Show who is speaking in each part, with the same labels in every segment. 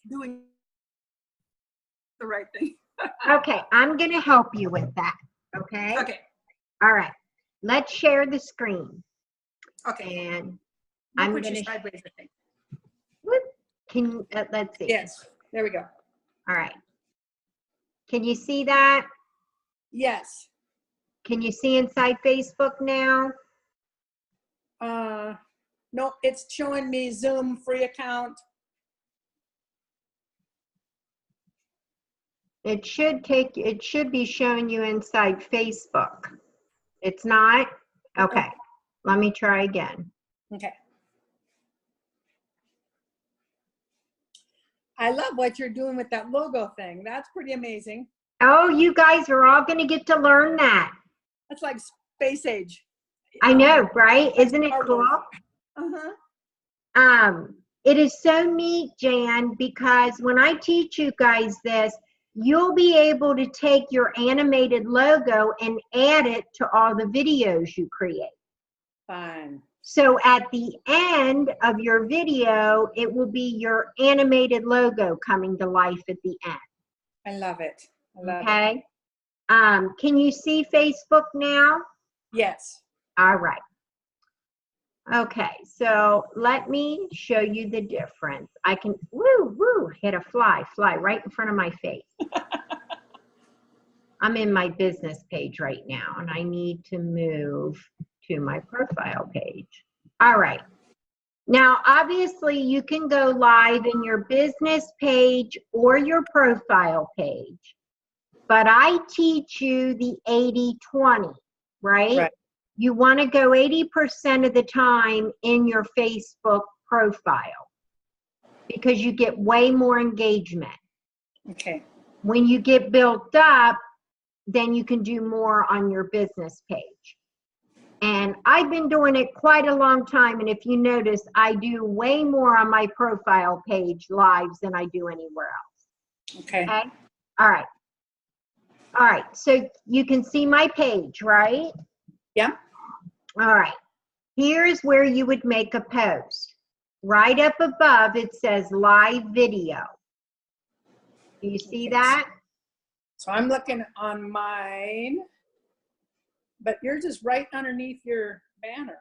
Speaker 1: doing the right thing.
Speaker 2: Okay, I'm going to help you with that. Okay?
Speaker 1: Okay.
Speaker 2: All right. Let's share the screen.
Speaker 1: Okay.
Speaker 2: And
Speaker 1: We'll
Speaker 2: I'm
Speaker 1: put
Speaker 2: going
Speaker 1: you
Speaker 2: to.
Speaker 1: sideways, I think.
Speaker 2: Can let's see.
Speaker 1: Yes. There we go.
Speaker 2: All right. Can you see that?
Speaker 1: Yes.
Speaker 2: Can you see inside Facebook now?
Speaker 1: No, it's showing me Zoom free account.
Speaker 2: It should be showing you inside Facebook. It's not? Okay. Let me try again.
Speaker 1: Okay. I love what you're doing with that logo thing. That's pretty amazing.
Speaker 2: Oh, you guys are all going to get to learn that.
Speaker 1: That's like space age.
Speaker 2: I know, right? Isn't it cool?
Speaker 1: Uh-huh.
Speaker 2: It is so neat, Jan, because when I teach you guys this, you'll be able to take your animated logo and add it to all the videos you create.
Speaker 1: Fun.
Speaker 2: So at the end of your video, it will be your animated logo coming to life at the end.
Speaker 1: I love it. I love
Speaker 2: it. Can you see Facebook now?
Speaker 1: Yes.
Speaker 2: All right. Okay, so let me show you the difference. I can, hit a fly right in front of my face. I'm in my business page right now, and I need to move to my profile page. All right. Now, obviously, you can go live in your business page or your profile page, but I teach you the 80-20, right? You want to go 80% of the time in your Facebook profile because you get way more engagement.
Speaker 1: Okay.
Speaker 2: When you get built up, then you can do more on your business page. And I've been doing it quite a long time. And if you notice, I do way more on my profile page lives than I do anywhere else.
Speaker 1: Okay.
Speaker 2: All right. All right. So you can see my page, right?
Speaker 1: Yeah.
Speaker 2: All right. Here's where you would make a post. Right up above, it says live video. Do you see that?
Speaker 1: So I'm looking on mine, but yours is right underneath your banner.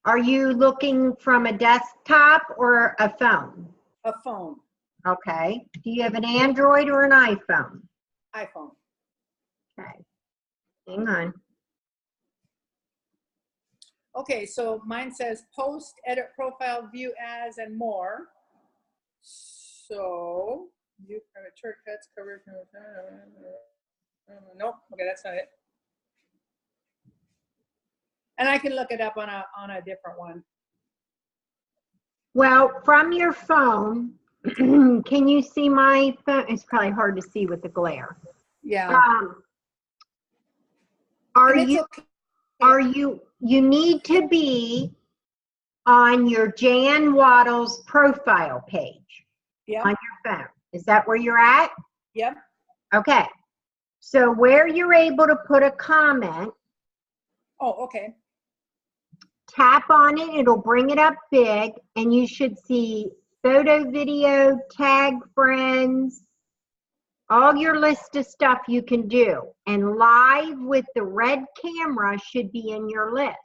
Speaker 2: Are you looking from a desktop or a phone?
Speaker 1: A phone.
Speaker 2: Okay. Do you have an Android or an iPhone?
Speaker 1: iPhone.
Speaker 2: Okay. Hang on.
Speaker 1: Okay, so mine says post, edit profile, view as, and more. So, view shortcuts, coverage. Nope. Okay, that's not it. And I can look it up on a different one.
Speaker 2: Well, from your phone, can you see my phone? It's probably hard to see with the glare.
Speaker 1: Yeah.
Speaker 2: You need to be on your Jan Waddles profile page on your phone. Is that where you're at?
Speaker 1: Yep.
Speaker 2: Okay. So where you're able to put a comment.
Speaker 1: Oh, okay.
Speaker 2: Tap on it, it'll bring it up big, and you should see photo, video, tag friends, all your list of stuff you can do. And live with the red camera should be in your list.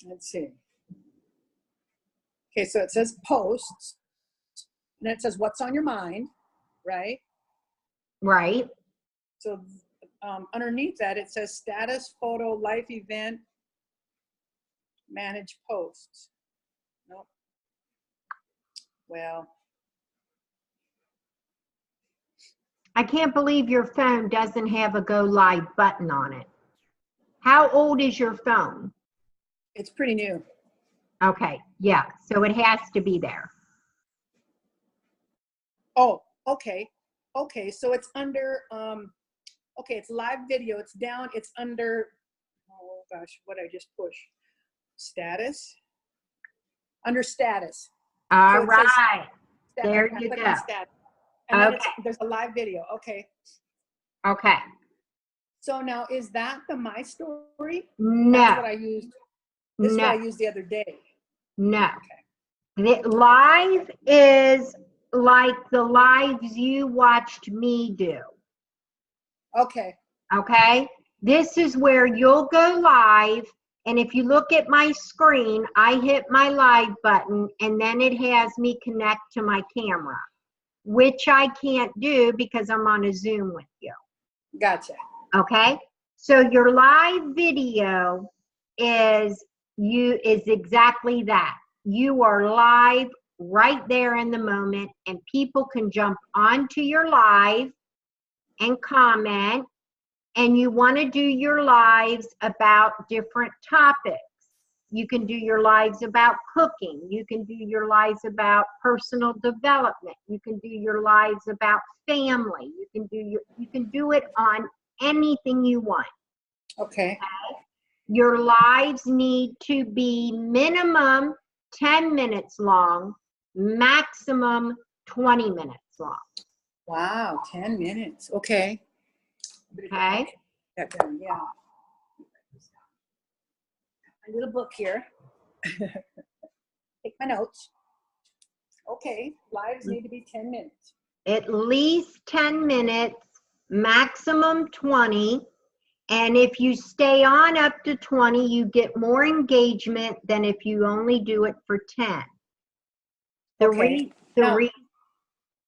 Speaker 1: Let's see. Okay, so it says posts, and it says what's on your mind, right?
Speaker 2: Right.
Speaker 1: So underneath that, it says status, photo, life event, manage posts. Nope. Well.
Speaker 2: I can't believe your phone doesn't have a go live button on it. How old is your phone?
Speaker 1: It's pretty new.
Speaker 2: Okay, yeah, so it has to be there.
Speaker 1: Oh, okay. Okay, so it's under, okay, it's live video. It's down, it's under, oh gosh, what I just push. Status? Under status.
Speaker 2: All right, there you go.
Speaker 1: And then
Speaker 2: Okay.
Speaker 1: there's a live video. Okay.
Speaker 2: Okay.
Speaker 1: So now is that the My Story? That's
Speaker 2: No,
Speaker 1: what I used. This is what I
Speaker 2: no,
Speaker 1: used the other day.
Speaker 2: no. The live is like the lives you watched me do.
Speaker 1: Okay.
Speaker 2: Okay. This is where you'll go live. And if you look at my screen, I hit my live button and then it has me connect to my camera, which I can't do because I'm on a Zoom with you.
Speaker 1: Gotcha.
Speaker 2: Okay. So your live video is exactly that. You are live right there in the moment, and people can jump onto your live and comment. And you want to do your lives about different topics. You can do your lives about cooking. You can do your lives about personal development. You can do your lives about family. You can do it on anything you want.
Speaker 1: Okay.
Speaker 2: Your lives need to be minimum 10 minutes long, maximum 20 minutes long.
Speaker 1: Wow. 10 minutes. Okay.
Speaker 2: Okay.
Speaker 1: That down. Yeah. A little book here. Take my notes. Okay. Lives need to be 10 minutes.
Speaker 2: At least 10 minutes, maximum 20. And if you stay on up to 20, you get more engagement than if you only do it for 10.
Speaker 1: Okay.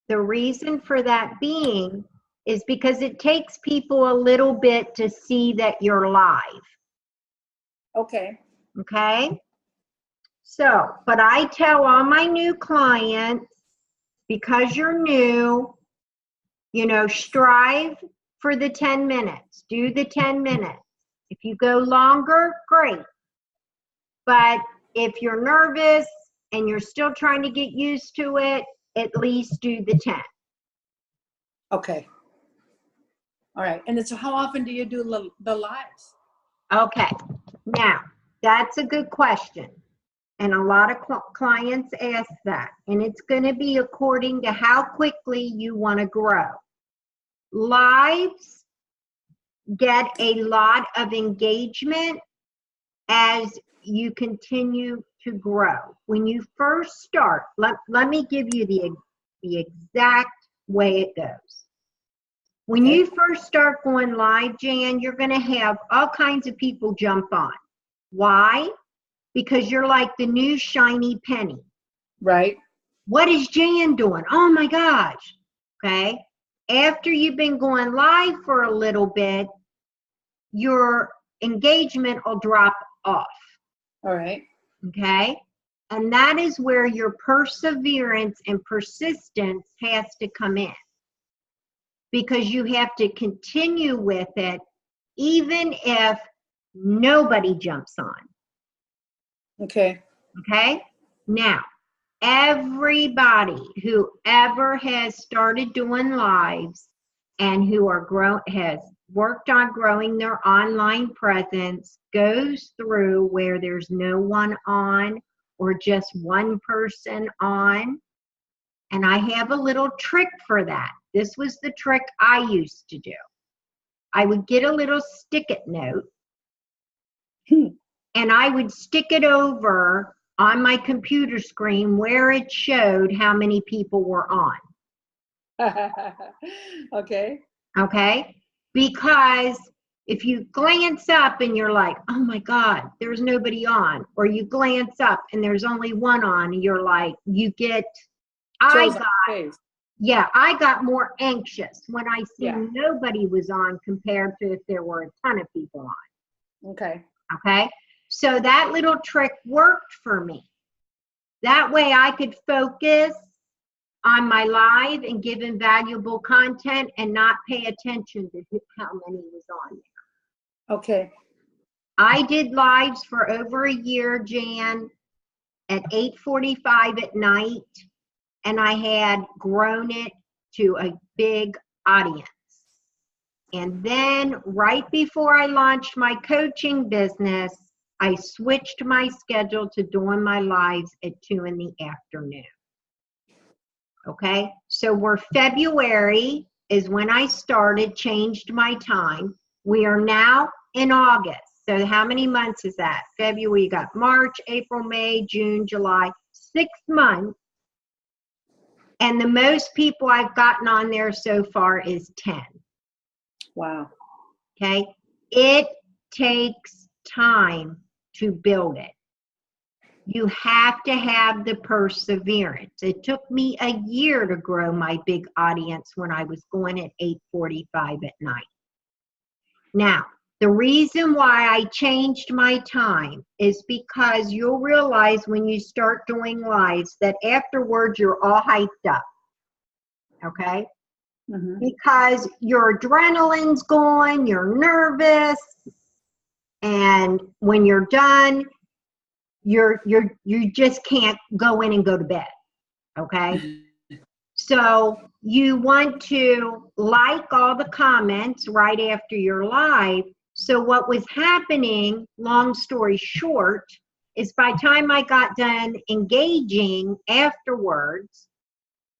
Speaker 2: The reason for that being is because it takes people a little bit to see that you're live.
Speaker 1: Okay.
Speaker 2: Okay? So, but I tell all my new clients, because you're new, strive for the 10 minutes. Do the 10 minutes. If you go longer, great. But if you're nervous and you're still trying to get used to it, at least do the 10.
Speaker 1: Okay. All right. And then so how often do you do the lives?
Speaker 2: Okay. Now, that's a good question. And a lot of clients ask that. And it's going to be according to how quickly you want to grow. Lives get a lot of engagement as you continue to grow. When you first start, let me give you the exact way it goes. When
Speaker 1: Okay.
Speaker 2: you first start going live, Jan, you're going to have all kinds of people jump on. Why? Because you're like the new shiny penny.
Speaker 1: Right.
Speaker 2: What is Jan doing? Oh my gosh. Okay. After you've been going live for a little bit, your engagement will drop off.
Speaker 1: All right.
Speaker 2: Okay. And that is where your perseverance and persistence has to come in, because you have to continue with it even if nobody jumps on.
Speaker 1: Okay.
Speaker 2: Okay. Now, everybody who ever has started doing lives and who has worked on growing their online presence goes through where there's no one on or just one person on. And I have a little trick for that. This was the trick I used to do. I would get a little stick-it note and I would stick it over on my computer screen where it showed how many people were on.
Speaker 1: Okay.
Speaker 2: Okay? Because if you glance up and you're like, oh my God, there's nobody on, or you glance up and there's only one on, and you're like, I got more anxious when I seen nobody was on compared to if there were a ton of people on.
Speaker 1: Okay.
Speaker 2: Okay? So that little trick worked for me. That way I could focus on my live and give invaluable content and not pay attention to how many was on there.
Speaker 1: Okay.
Speaker 2: I did lives for over a year, Jan, at 8:45 at night, and I had grown it to a big audience. And then right before I launched my coaching business, I switched my schedule to doing my lives at 2 in the afternoon. Okay, So we're February is when I started, changed my time. We are now in August. So how many months is that? February, you got March, April, May, June, July, 6 months. And the most people I've gotten on there so far is 10.
Speaker 1: Wow.
Speaker 2: Okay. It takes time to build it. You have to have the perseverance. It took me a year to grow my big audience when I was going at 8:45 at night. Now, the reason why I changed my time is because you'll realize when you start doing lives that afterwards you're all hyped up. Okay? Because your adrenaline's going, you're nervous, and when you're done, you just can't go in and go to bed. Okay? So you want to like all the comments right after you're live. So what was happening, long story short, is by the time I got done engaging afterwards,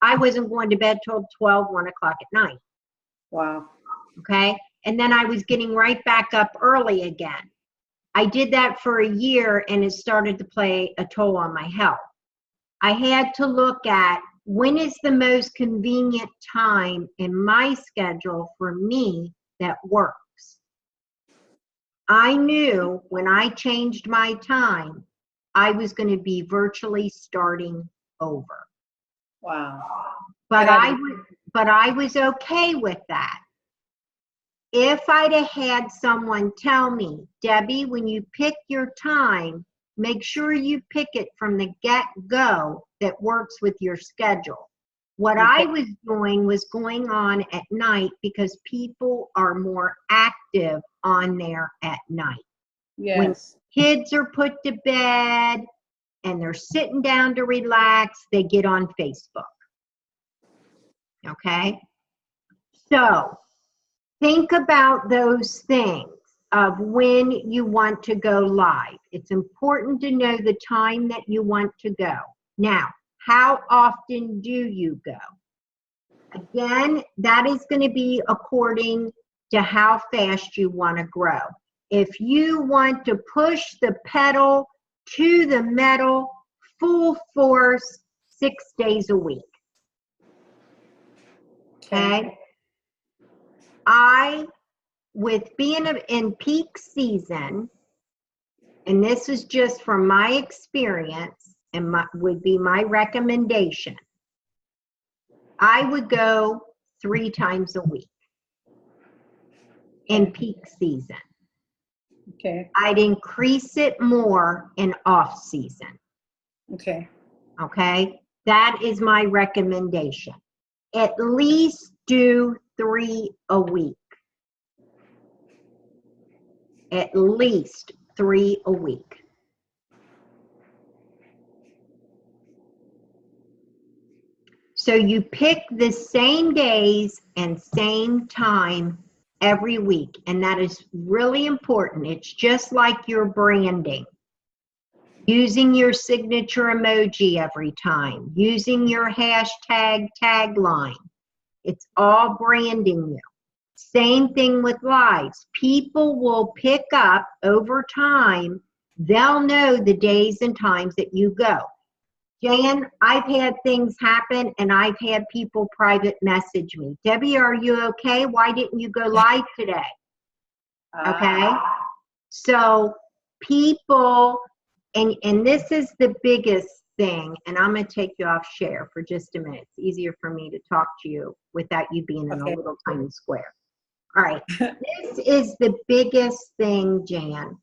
Speaker 2: I wasn't going to bed till 12, 1 o'clock at night.
Speaker 1: Wow.
Speaker 2: Okay? And then I was getting right back up early again. I did that for a year and it started to play a toll on my health. I had to look at when is the most convenient time in my schedule for me that works. I knew when I changed my time, I was going to be virtually starting over.
Speaker 1: Wow.
Speaker 2: But I was okay with that. If I'd have had someone tell me, Debbie, when you pick your time, make sure you pick it from the get-go that works with your schedule. What I was doing was going on at night because people are more active on there at night.
Speaker 1: Yes.
Speaker 2: When kids are put to bed and they're sitting down to relax, they get on Facebook. Okay? So think about those things of when you want to go live. It's important to know the time that you want to go. Now, how often do you go? Again, that is going to be according to how fast you want to grow. If you want to push the pedal to the metal, full force, 6 days a week. Okay? With being in peak season, and this is just from my experience and would be my recommendation, I would go 3 times a week in peak season.
Speaker 1: Okay.
Speaker 2: I'd increase it more in off season.
Speaker 1: Okay.
Speaker 2: Okay? That is my recommendation. At least do 3 a week. At least 3 a week. So you pick the same days and same time every week, and that is really important. It's just like your branding. Using your signature emoji every time, using your hashtag tagline. It's all branding you. Same thing with lives. People will pick up over time. They'll know the days and times that you go. Jan, I've had things happen and I've had people private message me. Debbie, are you okay? Why didn't you go live today? Okay. So people, and this is the biggest thing, and I'm going to take you off share for just a minute. It's easier for me to talk to you without you being in a little tiny square. All right. This is the biggest thing, Jan,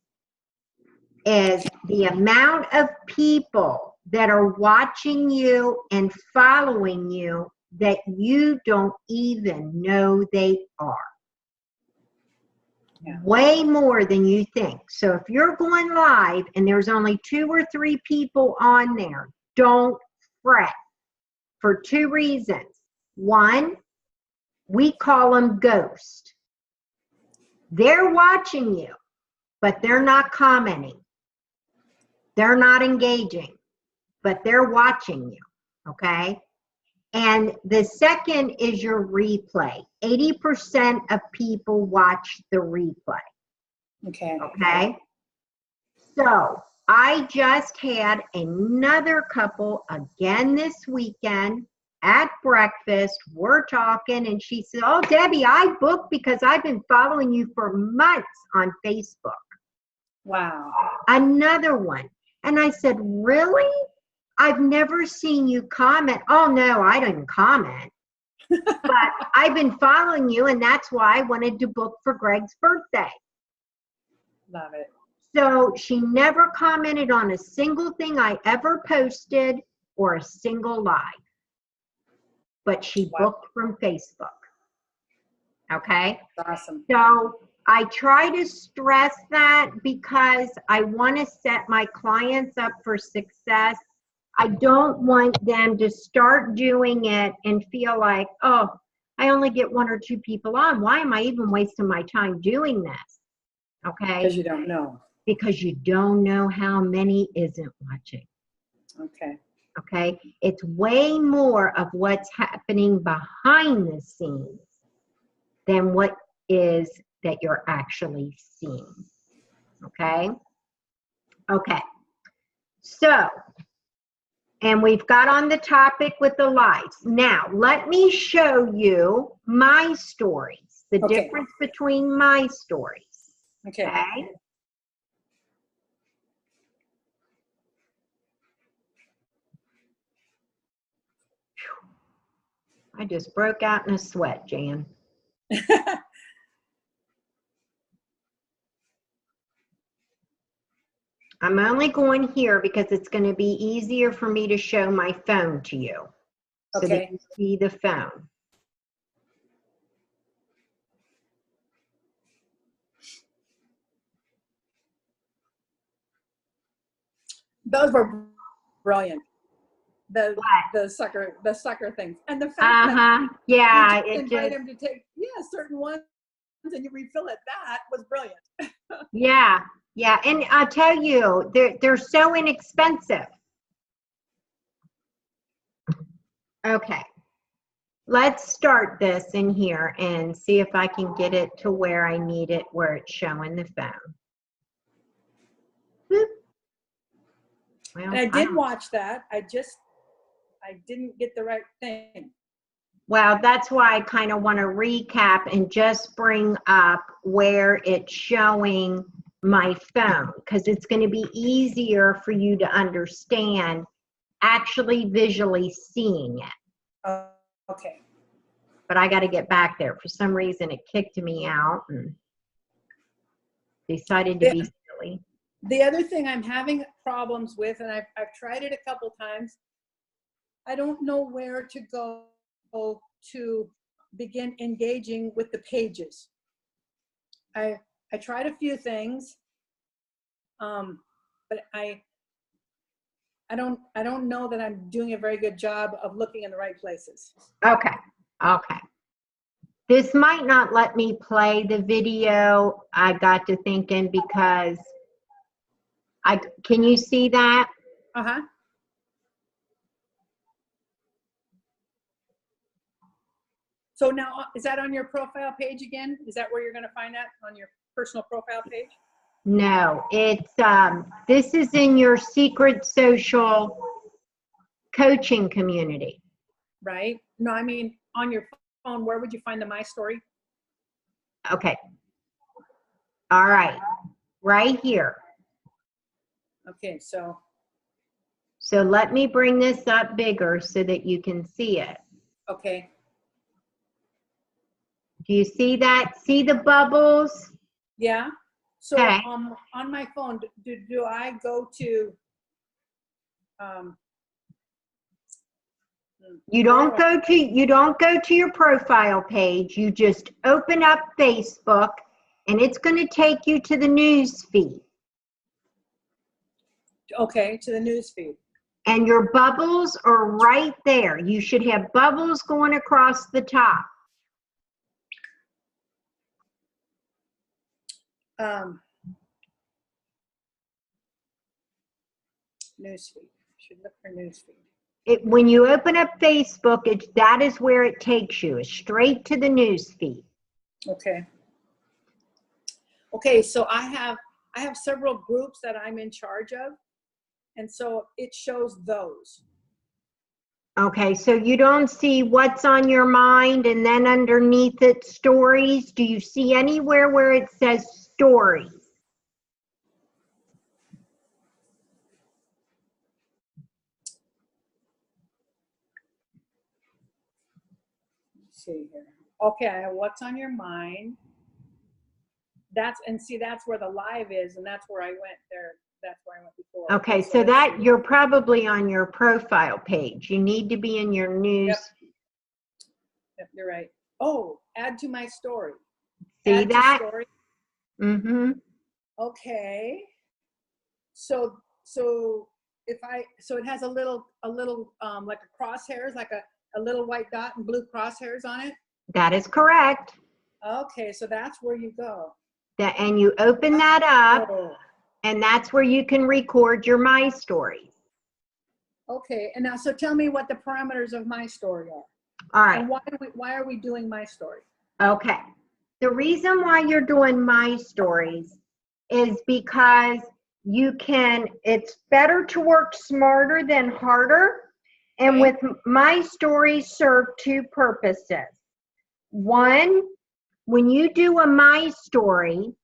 Speaker 2: is the amount of people that are watching you and following you that you don't even know they are. Yeah. Way more than you think. So if you're going live and there's only 2 or 3 people on there, don't fret for 2 reasons. 1, we call them ghosts. They're watching you, but they're not commenting. They're not engaging, but they're watching you, okay? And the second is your replay. 80% of people watch the replay.
Speaker 1: Okay.
Speaker 2: Okay. So I just had another couple again this weekend at breakfast. We're talking, and she said, "Oh, Debbie, I booked because I've been following you for months on Facebook."
Speaker 1: Wow.
Speaker 2: Another one. And I said, "Really? I've never seen you comment." "Oh, no, I didn't comment. But I've been following you, and that's why I wanted to book for Greg's birthday."
Speaker 1: Love it.
Speaker 2: So she never commented on a single thing I ever posted or a single live. But she
Speaker 1: Wow.
Speaker 2: booked from Facebook. Okay?
Speaker 1: Awesome.
Speaker 2: So I try to stress that because I want to set my clients up for success. I don't want them to start doing it and feel like, "Oh, I only get 1 or 2 people on. Why am I even wasting my time doing this?" Okay?
Speaker 1: Because you don't know.
Speaker 2: Because you don't know how many isn't watching.
Speaker 1: Okay.
Speaker 2: Okay? It's way more of what's happening behind the scenes than what is that you're actually seeing. Okay? Okay. So, and we've got on the topic with the lives. Now, let me show you my stories, the
Speaker 1: Okay.
Speaker 2: difference between my stories.
Speaker 1: Okay.
Speaker 2: Okay? I just broke out in a sweat, Jan. I'm only going here because it's going to be easier for me to show my phone to you so that
Speaker 1: Okay.
Speaker 2: you see the phone.
Speaker 1: Those were brilliant. The
Speaker 2: What?
Speaker 1: the sucker things, and the fact that
Speaker 2: Yeah,
Speaker 1: you just
Speaker 2: it
Speaker 1: invite
Speaker 2: just,
Speaker 1: them to take certain ones and you refill it. That was brilliant.
Speaker 2: yeah, yeah. And I'll tell you, they're so inexpensive. Okay. Let's start this in here and see if I can get it to where I need it, where it's showing the phone. Boop. Well,
Speaker 1: And I did watch that. I didn't get the right thing.
Speaker 2: Well, that's why I kind of want to recap and just bring up where it's showing my phone, because it's going to be easier for you to understand actually visually seeing it.
Speaker 1: Okay.
Speaker 2: But I got to get back there. For some reason, it kicked me out and decided to be silly.
Speaker 1: The other thing I'm having problems with, and I've tried it a couple times, I don't know where to go to begin engaging with the pages. I tried a few things, but I don't know that I'm doing a very good job of looking in the right places.
Speaker 2: Okay. Okay. This might not let me play the video. I got to thinking because can you see that?
Speaker 1: Uh-huh. So now, is that on your profile page again? Is that where you're going to find that, on your personal profile page?
Speaker 2: No, it's this is in your secret social coaching community.
Speaker 1: Right? No, I mean on your phone. Where would you find the My Story?
Speaker 2: Okay. All right. Right here.
Speaker 1: Okay, so
Speaker 2: let me bring this up bigger so that you can see it.
Speaker 1: okay.
Speaker 2: Do you see that? See the bubbles?
Speaker 1: Yeah. So
Speaker 2: Okay.
Speaker 1: on my phone, do I go to
Speaker 2: You don't go to your profile page. You just open up Facebook and it's going to take you to the news feed.
Speaker 1: Okay, to the news feed.
Speaker 2: And your bubbles are right there. You should have bubbles going across the top.
Speaker 1: News feed. Should look for news feed.
Speaker 2: When you open up Facebook, that is where it takes you, it's straight to the news feed.
Speaker 1: Okay. Okay, so I have several groups that I'm in charge of, and so it shows those.
Speaker 2: Okay, so you don't see what's on your mind and then underneath it, stories. Do you see anywhere where it says stories?
Speaker 1: Let's see here. Okay, what's on your mind? That's where the live is, and that's where I went there. That's where I went before.
Speaker 2: Okay, so that you're probably on your profile page. You need to be in your news.
Speaker 1: Yep, you're right. Oh, add to my story.
Speaker 2: See
Speaker 1: Add
Speaker 2: that?
Speaker 1: to story.
Speaker 2: Mm-hmm.
Speaker 1: Okay. So it has a little like a crosshairs, like a little white dot and blue crosshairs on it.
Speaker 2: That is correct.
Speaker 1: Okay, so that's where you go.
Speaker 2: And you open that up,
Speaker 1: Oh.
Speaker 2: and that's where you can record your My Stories.
Speaker 1: Okay, and now so tell me what the parameters of my story are.
Speaker 2: All right.
Speaker 1: And why are we doing my story?
Speaker 2: Okay. The reason why you're doing My Stories is because it's better to work smarter than harder. And
Speaker 1: Okay.
Speaker 2: with My Stories serve two purposes. One, when you do a My Story,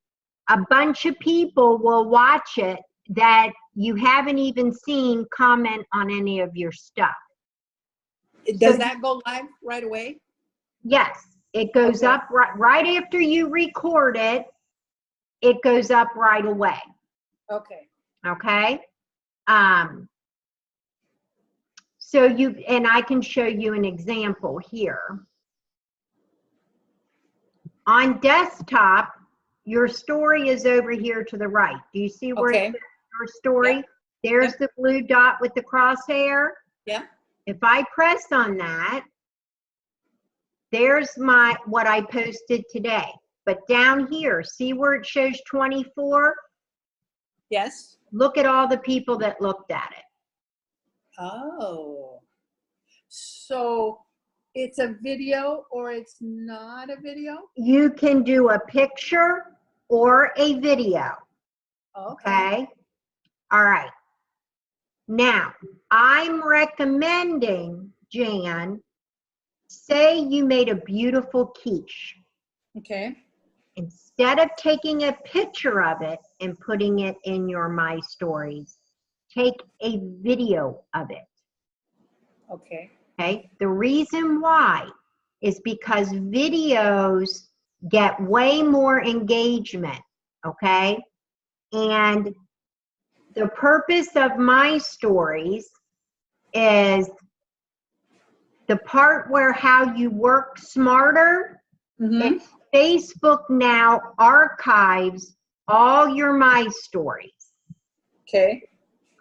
Speaker 2: a bunch of people will watch it that you haven't even seen comment on any of your stuff.
Speaker 1: Does that go live right away?
Speaker 2: Yes, it goes up right after you record it. It goes up right away.
Speaker 1: Okay.
Speaker 2: Okay. So and I can show you an example here. On desktop, your story is over here to the right. Do you see where it says your story? Yep. There's the blue dot with the crosshair.
Speaker 1: Yeah.
Speaker 2: If I press on that, there's what I posted today. But down here, see where it shows 24?
Speaker 1: Yes.
Speaker 2: Look at all the people that looked at it.
Speaker 1: Oh. So it's a video or it's not a video?
Speaker 2: You can do a picture or a video.
Speaker 1: Okay.
Speaker 2: All right. Now, I'm recommending, Jan, say you made a beautiful quiche.
Speaker 1: Okay.
Speaker 2: Instead of taking a picture of it and putting it in your My Stories, take a video of it.
Speaker 1: Okay.
Speaker 2: Okay. The reason why is because videos get way more engagement. Okay. And the purpose of My Stories is the part where how you work smarter.
Speaker 1: Mm-hmm.
Speaker 2: Facebook now archives all your My Stories.
Speaker 1: Okay.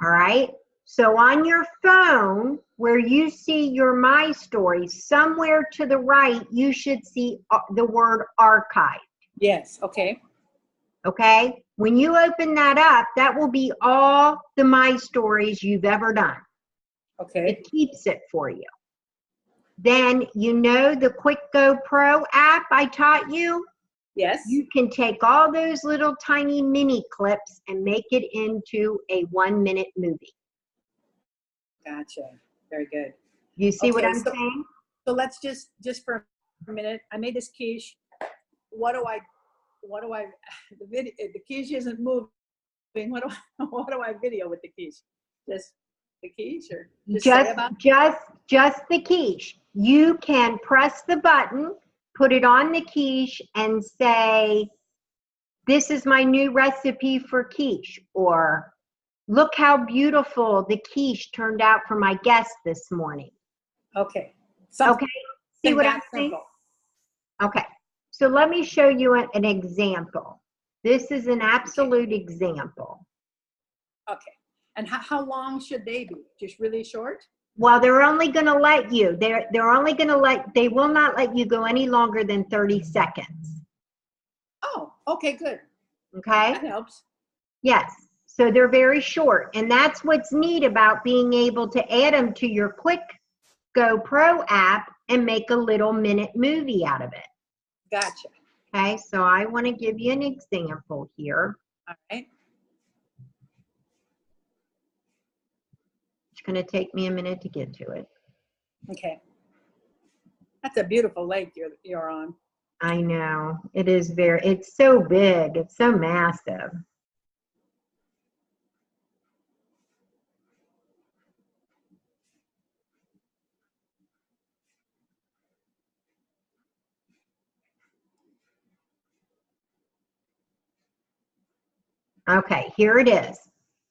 Speaker 2: All right. So on your phone, where you see your My Stories, somewhere to the right, you should see the word archive.
Speaker 1: Yes. Okay.
Speaker 2: Okay. When you open that up, that will be all the My Stories you've ever done.
Speaker 1: Okay.
Speaker 2: It keeps it for you. Then the Quick Go Pro app I taught you?
Speaker 1: Yes.
Speaker 2: You can take all those little tiny mini clips and make it into a 1-minute movie.
Speaker 1: Gotcha. Very good.
Speaker 2: You see what I'm saying?
Speaker 1: So let's just for a minute. I made this quiche. What do I the quiche isn't moving. What do I video with the quiche? Just the quiche or
Speaker 2: just the quiche. You can press the button, put it on the quiche and say, this is my new recipe for quiche, or look how beautiful the quiche turned out for my guest this morning.
Speaker 1: Okay.
Speaker 2: Okay. See what I'm saying? Okay. So let me show you an example. This is an absolute example.
Speaker 1: Okay. And how long should they be? Just really short?
Speaker 2: Well, they're only going to let you. They will not let you go any longer than 30 seconds.
Speaker 1: Oh, okay, good.
Speaker 2: Okay?
Speaker 1: That helps.
Speaker 2: Yes. So they're very short. And that's what's neat about being able to add them to your Quick Go Pro app and make a little minute movie out of it.
Speaker 1: Gotcha.
Speaker 2: Okay, so I want to give you an example here.
Speaker 1: All right.
Speaker 2: It's going to take me a minute to get to it.
Speaker 1: Okay. That's a beautiful lake you're on.
Speaker 2: I know. It is it's so big. It's so massive. Okay, here it is.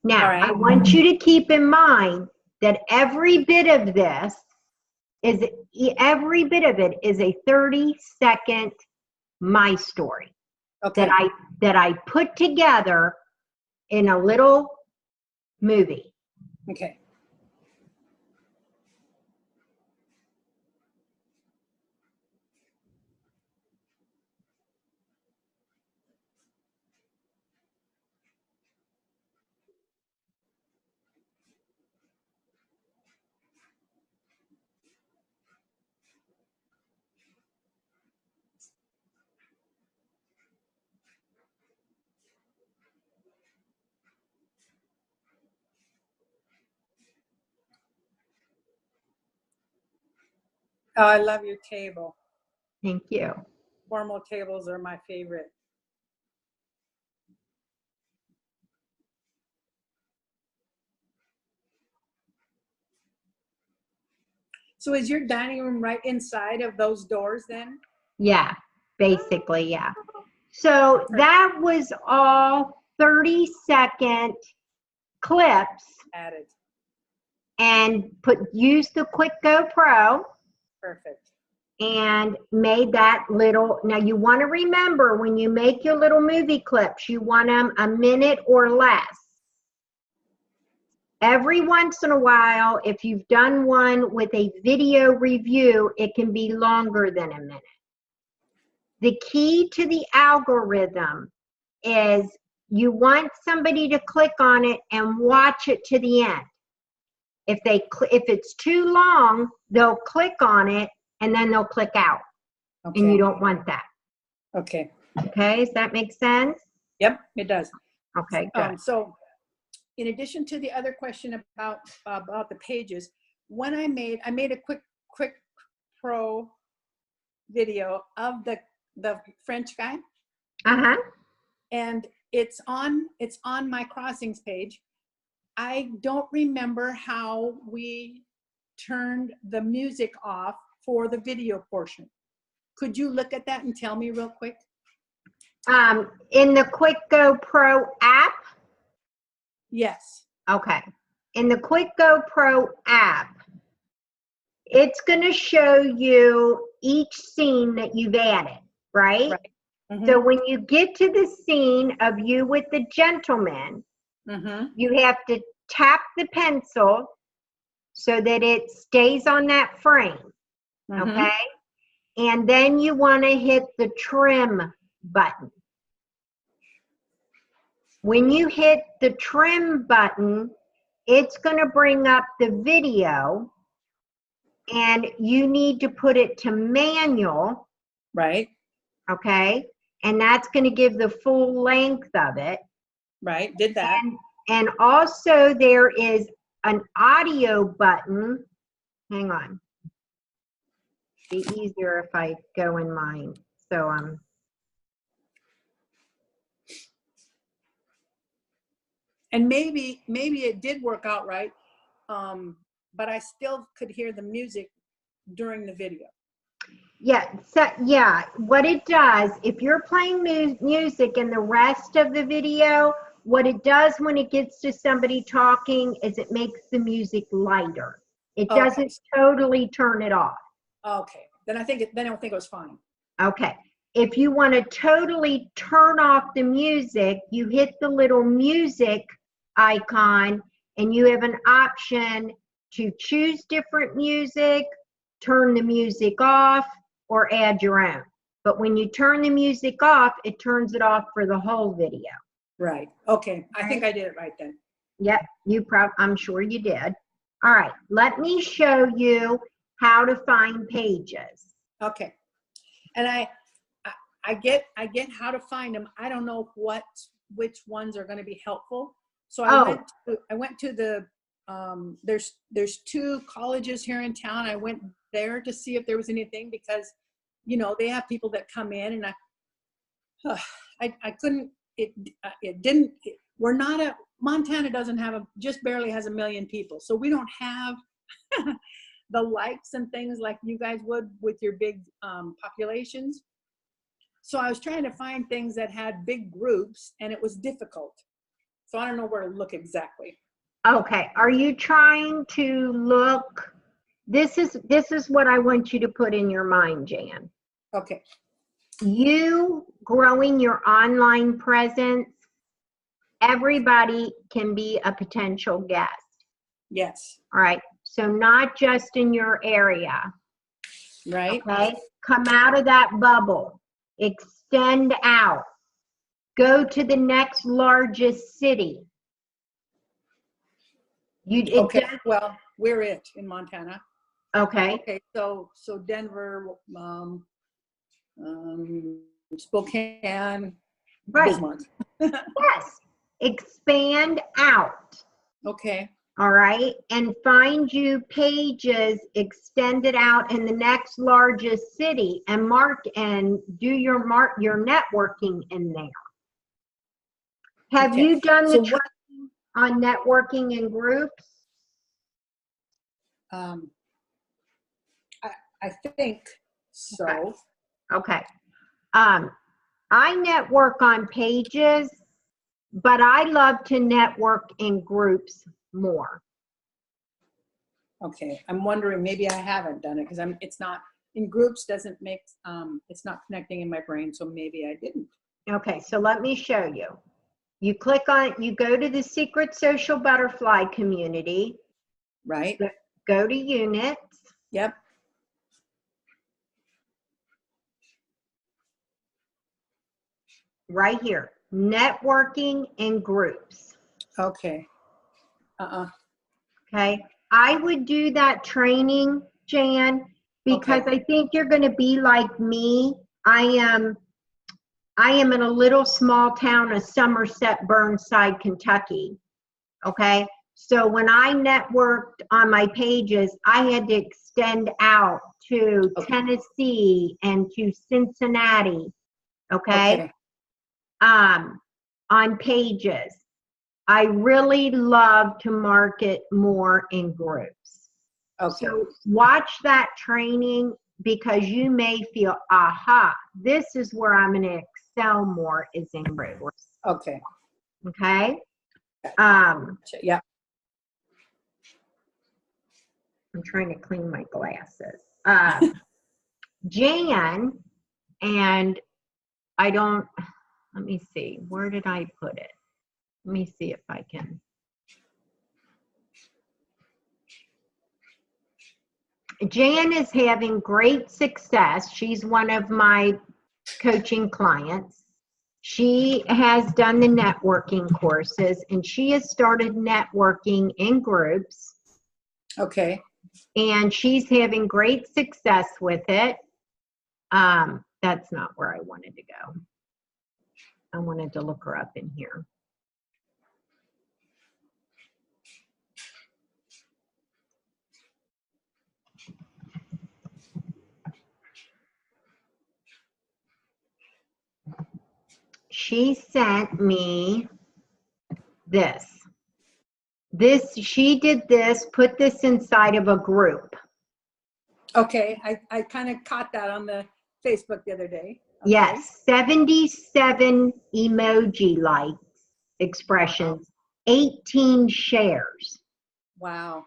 Speaker 2: Now,
Speaker 1: All right.
Speaker 2: I want you to keep in mind that every bit of this is, every bit of it is a 30-second my story
Speaker 1: Okay.
Speaker 2: that I put together in a little movie.
Speaker 1: Okay. Oh, I love your table.
Speaker 2: Thank you.
Speaker 1: Formal tables are my favorite. So is your dining room right inside of those doors then?
Speaker 2: Yeah, basically, yeah. So that was all 30-second clips,
Speaker 1: Added.
Speaker 2: and use the Quick Go Pro
Speaker 1: Perfect.
Speaker 2: and made that little. Now you want to remember, when you make your little movie clips, you want them a minute or less. Every once in a while, if you've done one with a video review, it can be longer than a minute. The key to the algorithm is you want somebody to click on it and watch it to the end. If it's too long, they'll click on it and then they'll click out.
Speaker 1: Okay.
Speaker 2: And you don't want that.
Speaker 1: Okay.
Speaker 2: Okay, does that make sense?
Speaker 1: Yep, it does.
Speaker 2: Okay, good.
Speaker 1: So in addition to the other question about the pages, when I made a quick pro video of the French guy,
Speaker 2: Uh-huh.
Speaker 1: and it's on my crossings page. I don't remember how we turned the music off for the video portion. Could you look at that and tell me real quick?
Speaker 2: In the Quick Go Pro app?
Speaker 1: Yes.
Speaker 2: Okay. In the Quick Go Pro app, it's going to show you each scene that you've added, right?
Speaker 1: Right. Mm-hmm.
Speaker 2: So when you get to the scene of you with the gentleman,
Speaker 1: Mm-hmm.
Speaker 2: you have to tap the pencil so that it stays on that frame,
Speaker 1: Mm-hmm.
Speaker 2: okay? And then you want to hit the trim button. When you hit the trim button, it's going to bring up the video, and you need to put it to manual,
Speaker 1: Right.
Speaker 2: okay? And that's going to give the full length of it.
Speaker 1: Right. Did that.
Speaker 2: And also there is an audio button. Hang on. Be easier if I go in mine. So
Speaker 1: and maybe it did work out right, but I still could hear the music during the video.
Speaker 2: yeah, so yeah, what it does, if you're playing music in the rest of the video, what it does when it gets to somebody talking is it makes the music lighter. It
Speaker 1: Okay.
Speaker 2: doesn't totally turn it off.
Speaker 1: Okay. Then I think it was fine.
Speaker 2: Okay. If you want to totally turn off the music, you hit the little music icon and you have an option to choose different music, turn the music off, or add your own. But when you turn the music off, it turns it off for the whole video.
Speaker 1: Right. Okay. I think I did it right then.
Speaker 2: Yep, I'm sure you did. All right, let me show you how to find pages.
Speaker 1: Okay. And I get how to find them. I don't know which ones are going to be helpful. So I went to the there's 2 colleges here in town. I went there to see if there was anything, because you know they have people that come in, and I couldn't. It didn't. We're not a Montana doesn't have just barely has 1 million people, so we don't have the likes and things like you guys would with your big populations. So I was trying to find things that had big groups, and it was difficult. So I don't know where to look exactly.
Speaker 2: Okay, are you trying to look? This is what I want you to put in your mind, Jan.
Speaker 1: Okay.
Speaker 2: You growing your online presence, everybody can be a potential guest.
Speaker 1: Yes.
Speaker 2: All right, so not just in your area.
Speaker 1: Right.
Speaker 2: Okay, come out of that bubble, extend out, go to the next largest city.
Speaker 1: Okay. Well, we're in Montana.
Speaker 2: Okay.
Speaker 1: Okay. So Denver, Spokane,
Speaker 2: Right.
Speaker 1: Bismarck.
Speaker 2: Yes. Expand out.
Speaker 1: Okay.
Speaker 2: All right. And find you pages extended out in the next largest city and do your networking in there. Have you done the training on networking in groups?
Speaker 1: I think so.
Speaker 2: Okay. I network on pages, but I love to network in groups more.
Speaker 1: Okay. I'm wondering, maybe I haven't done it because it's not in groups, doesn't make, it's not connecting in my brain. So maybe I didn't.
Speaker 2: Okay. So let me show you. You click on, you go to the Secret Social Butterfly community.
Speaker 1: Right.
Speaker 2: Go to units.
Speaker 1: Yep.
Speaker 2: Right here, networking in groups.
Speaker 1: Okay.
Speaker 2: Okay. I would do that training, Jan, because I think you're going to be like me. I am in a little small town of Somerset, Burnside, Kentucky. Okay. So when I networked on my pages, I had to extend out to Tennessee and to Cincinnati. Okay. On pages. I really love to market more in groups.
Speaker 1: Okay.
Speaker 2: So watch that training, because you may feel, aha, this is where I'm going to excel more, is in groups.
Speaker 1: Okay.
Speaker 2: Okay.
Speaker 1: Yeah.
Speaker 2: I'm trying to clean my glasses. Jan, and let me see, where did I put it? Let me see if I can. Jan is having great success. She's one of my coaching clients. She has done the networking courses, and she has started networking in groups.
Speaker 1: Okay.
Speaker 2: And she's having great success with it. That's not where I wanted to go. I wanted to look her up in here. She sent me this. She did this, put this inside of a group.
Speaker 1: Okay. I kind of caught that on the Facebook the other day. Okay.
Speaker 2: Yes, 77 emoji likes, expressions, 18 shares.
Speaker 1: Wow.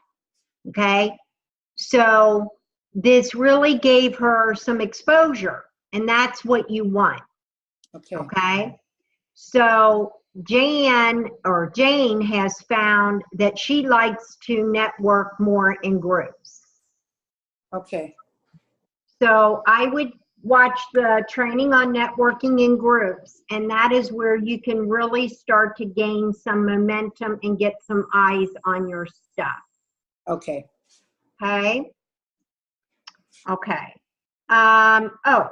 Speaker 2: Okay, so this really gave her some exposure, and that's what you want.
Speaker 1: Okay.
Speaker 2: Okay, so Jane has found that she likes to network more in groups.
Speaker 1: Okay.
Speaker 2: So I would watch the training on networking in groups, and that is where you can really start to gain some momentum and get some eyes on your stuff.
Speaker 1: Okay.
Speaker 2: Okay. Okay. Oh,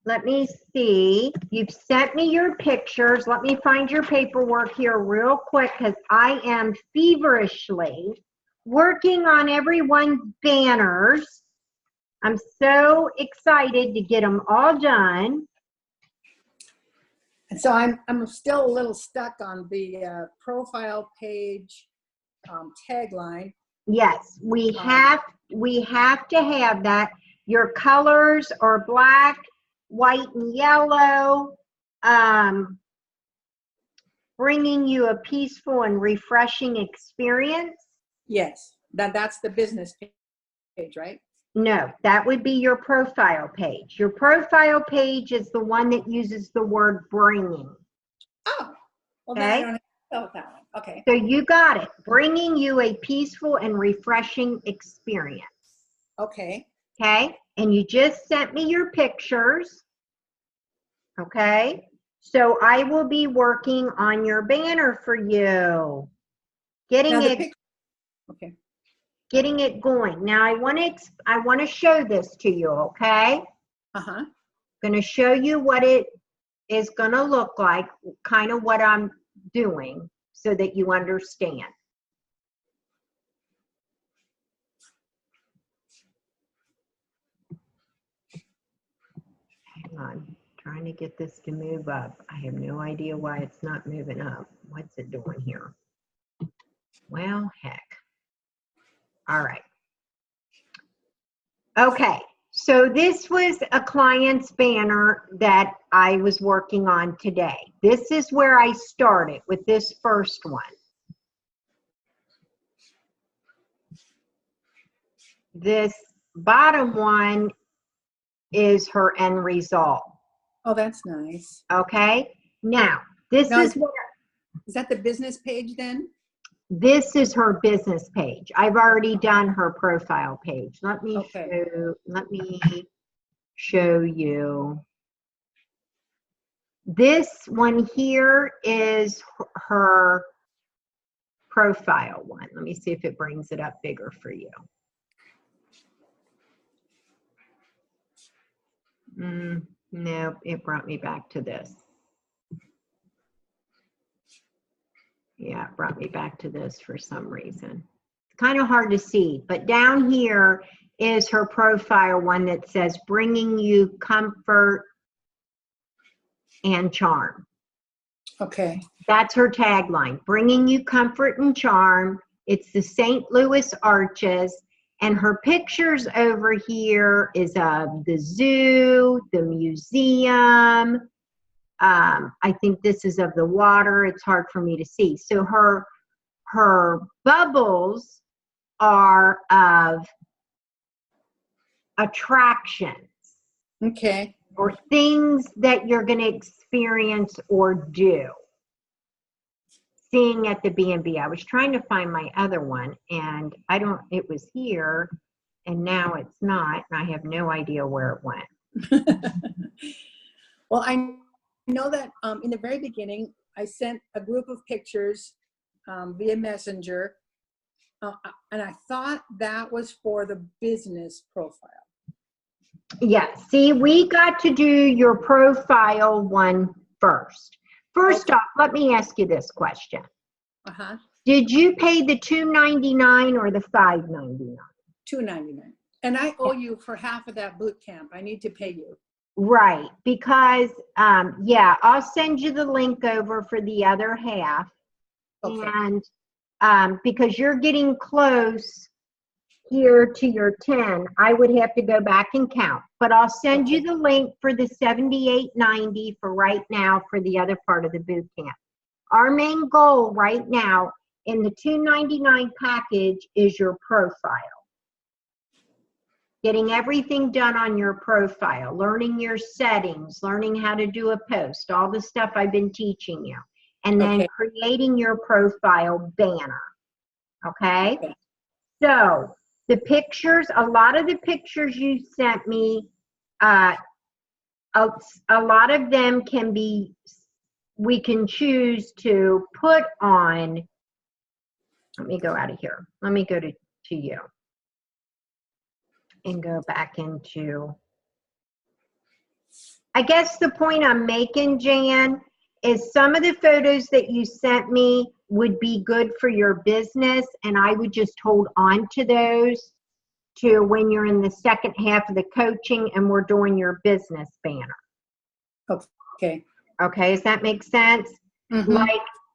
Speaker 2: let me see. You've sent me your pictures. Let me find your paperwork here real quick, because I am feverishly working on everyone's banners. I'm so excited to get them all done.
Speaker 1: And so I'm still a little stuck on the profile page tagline.
Speaker 2: Yes, we have to have that. Your colors are black, white, and yellow. Bringing you a peaceful and refreshing experience.
Speaker 1: Yes, that's the business page, right?
Speaker 2: No, that would be your profile page. Your profile page is the one that uses the word bringing.
Speaker 1: Oh, well, then I don't have to go with that one. Okay.
Speaker 2: So you got it. Bringing you a peaceful and refreshing experience.
Speaker 1: Okay.
Speaker 2: Okay. And you just sent me your pictures. Okay. So I will be working on your banner for you. Getting it going. Now I want to show this to you, okay?
Speaker 1: Uh-huh.
Speaker 2: Going to show you what it is going to look like, kind of what I'm doing, so that you understand. Hang on, trying to get this to move up. I have no idea why it's not moving up. What's it doing here? Well, heck. All right. Okay, so this was a client's banner that I was working on today. This is where I started with this first one. This bottom one is her end result.
Speaker 1: Oh, that's nice.
Speaker 2: Okay, now this
Speaker 1: Now,
Speaker 2: is
Speaker 1: that the business page then?
Speaker 2: This is her business page. I've already done her profile page. Let me show you. This one here is her profile one. Let me see if it brings it up bigger for you. No, it brought me back to this. Yeah, it brought me back to this for some reason. It's kind of hard to see, but down here is her profile one that says bringing you comfort and charm.
Speaker 1: Okay.
Speaker 2: That's her tagline, bringing you comfort and charm. It's the St. Louis Arches, and her pictures over here is of the zoo, the museum. I think this is of the water. It's hard for me to see. So her bubbles are of attractions.
Speaker 1: Okay.
Speaker 2: Or things that you're going to experience or do. Seeing at the B&B. I was trying to find my other one, and it was here, and now it's not, and I have no idea where it went.
Speaker 1: Well, I know that in the very beginning, I sent a group of pictures via Messenger, and I thought that was for the business profile.
Speaker 2: Yeah, see, we got to do your profile one first. First off, let me ask you this question.
Speaker 1: Uh-huh.
Speaker 2: Did you pay the $2.99 or the $5.99?
Speaker 1: $2.99. And I owe you for half of that boot camp. I need to pay you.
Speaker 2: Right, because, yeah, I'll send you the link over for the other half. Okay. And because you're getting close here to your 10, I would have to go back and count. But I'll send you the link for the $78.90 for right now for the other part of the boot camp. Our main goal right now in the $2.99 package is your profile. Getting everything done on your profile, learning your settings, learning how to do a post, all the stuff I've been teaching you, and then creating your profile banner. Okay? So the pictures, a lot of the pictures you sent me a, a lot of them can be, we can choose to put on, let me go out of here. Let me go to you and go back into, I guess the point I'm making, Jan, is some of the photos that you sent me would be good for your business, and I would just hold on to those to when you're in the second half of the coaching and we're doing your business banner.
Speaker 1: Okay.
Speaker 2: Okay, does that make sense?
Speaker 1: Mhm.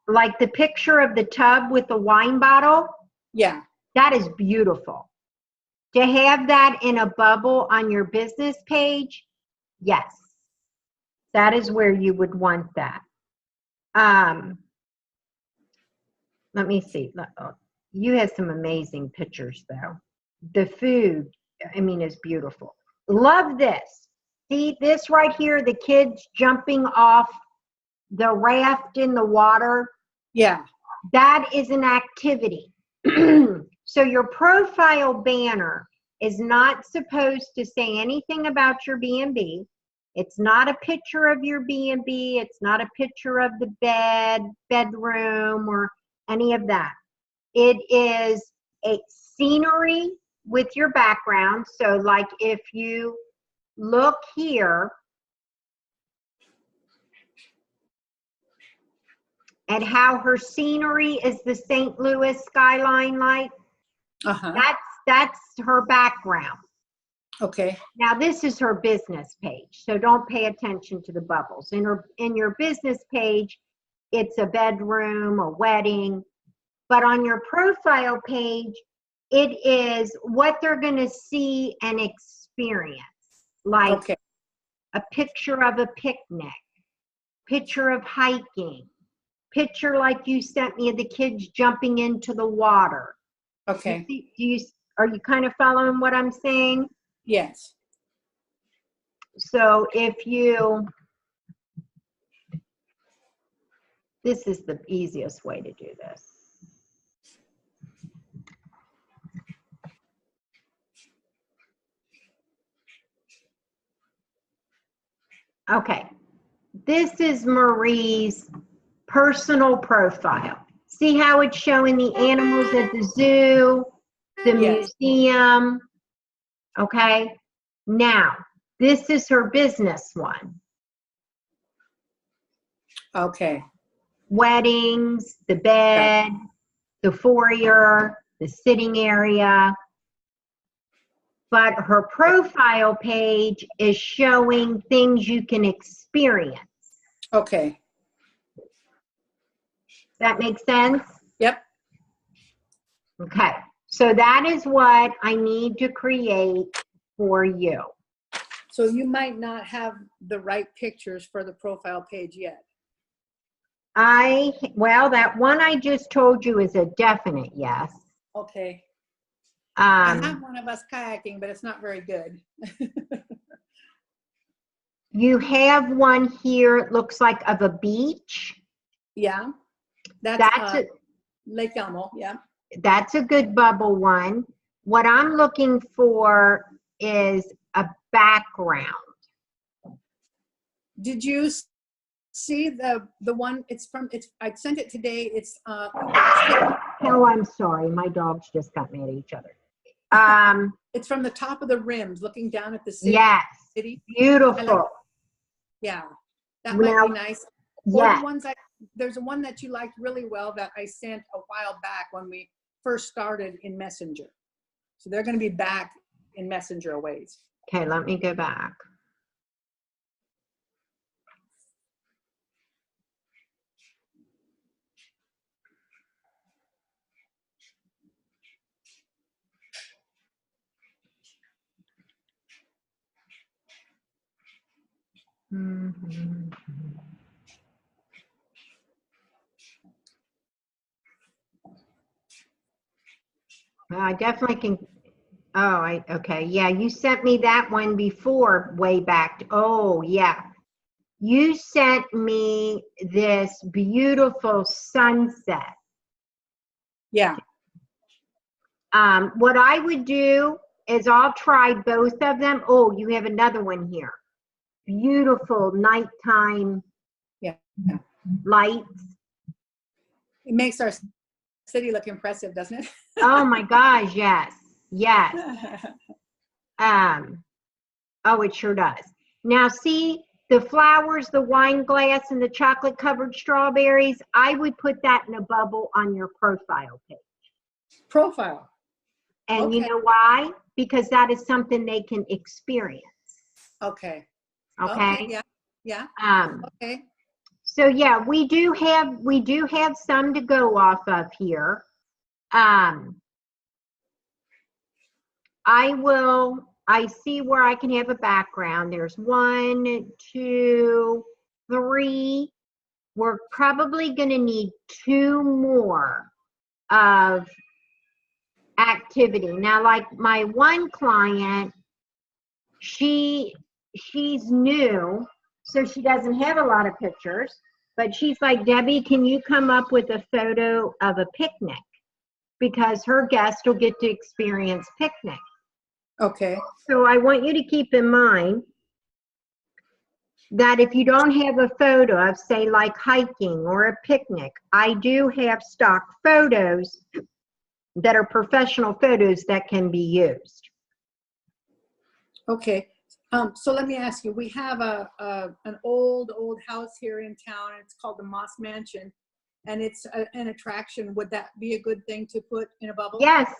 Speaker 2: Like the picture of the tub with the wine bottle,
Speaker 1: Yeah.
Speaker 2: that is beautiful. To have that in a bubble on your business page, yes, that is where you would want that. Let me see. You have some amazing pictures though. The food, I mean, is beautiful. Love this. See this right here, the kids jumping off the raft in the water.
Speaker 1: Yeah.
Speaker 2: That is an activity. So your profile banner is not supposed to say anything about your B&B. It's not a picture of your B&B. It's not a picture of the bedroom, or any of that. It is a scenery with your background. So like if you look here at how her scenery is the St. Louis skyline light, that's her background.
Speaker 1: Okay.
Speaker 2: Now this is her business page, so don't pay attention to the bubbles. In your business page, it's a bedroom, a wedding, but on your profile page, it is what they're going to see and experience, like a picture of a picnic, picture of hiking, picture like you sent me of the kids jumping into the water.
Speaker 1: Okay.
Speaker 2: Are you kind of following what I'm saying?
Speaker 1: Yes.
Speaker 2: So if you, this is the easiest way to do this. Okay, this is Marie's personal profile. See how it's showing the animals at the zoo, the museum, okay? Now, this is her business one.
Speaker 1: Okay.
Speaker 2: Weddings, the bed, the foyer, the sitting area. But her profile page is showing things you can experience.
Speaker 1: Okay.
Speaker 2: That makes sense?
Speaker 1: Yep.
Speaker 2: Okay. So that is what I need to create for you.
Speaker 1: So you might not have the right pictures for the profile page yet.
Speaker 2: Well, that one I just told you is a definite yes.
Speaker 1: Okay. I have one of us kayaking, but it's not very good.
Speaker 2: You have one here, it looks like of a beach.
Speaker 1: Yeah. That's Lake Elmo. Yeah.
Speaker 2: That's a good bubble one. What I'm looking for is a background.
Speaker 1: Did you see the one? I sent it today. It's
Speaker 2: Oh, I'm sorry. My dogs just got mad at each other.
Speaker 1: It's from the top of the rims, looking down at the city.
Speaker 2: Yes. Beautiful.
Speaker 1: Yeah, that might be nice.
Speaker 2: Yeah.
Speaker 1: There's a one that you liked really well that I sent a while back when we first started in Messenger. So they're going to be back in Messenger a ways.
Speaker 2: Okay, let me go back. Mm-hmm. Well, I definitely can. Oh, okay. Yeah, you sent me that one before, way back. Oh, yeah. You sent me this beautiful sunset.
Speaker 1: Yeah.
Speaker 2: What I would do is I'll try both of them. Oh, you have another one here. Beautiful nighttime
Speaker 1: Yeah.
Speaker 2: lights.
Speaker 1: It makes our city look impressive, doesn't it?
Speaker 2: Oh my gosh, yes. Yes. Oh, it sure does. Now see the flowers, the wine glass, and the chocolate covered strawberries. I would put that in a bubble on your profile page.
Speaker 1: Profile.
Speaker 2: And you
Speaker 1: Okay.
Speaker 2: know why? Because that is something they can experience.
Speaker 1: Okay.
Speaker 2: Okay.
Speaker 1: Yeah. Yeah. Okay.
Speaker 2: So yeah, we do have some to go off of here. I see where I can have a background. There's 1, 2, 3. We're probably going to need 2 more of activity. Now, like my one client, she's new, so she doesn't have a lot of pictures, but she's like, Debbie, can you come up with a photo of a picnic? Because her guest will get to experience picnic.
Speaker 1: Okay.
Speaker 2: So I want you to keep in mind that if you don't have a photo of, say, like hiking or a picnic, I do have stock photos that are professional photos that can be used.
Speaker 1: Okay. So let me ask you, we have an old house here in town. It's called the Moss Mansion, and it's an attraction. Would that be a good thing to put in a bubble?
Speaker 2: Yes,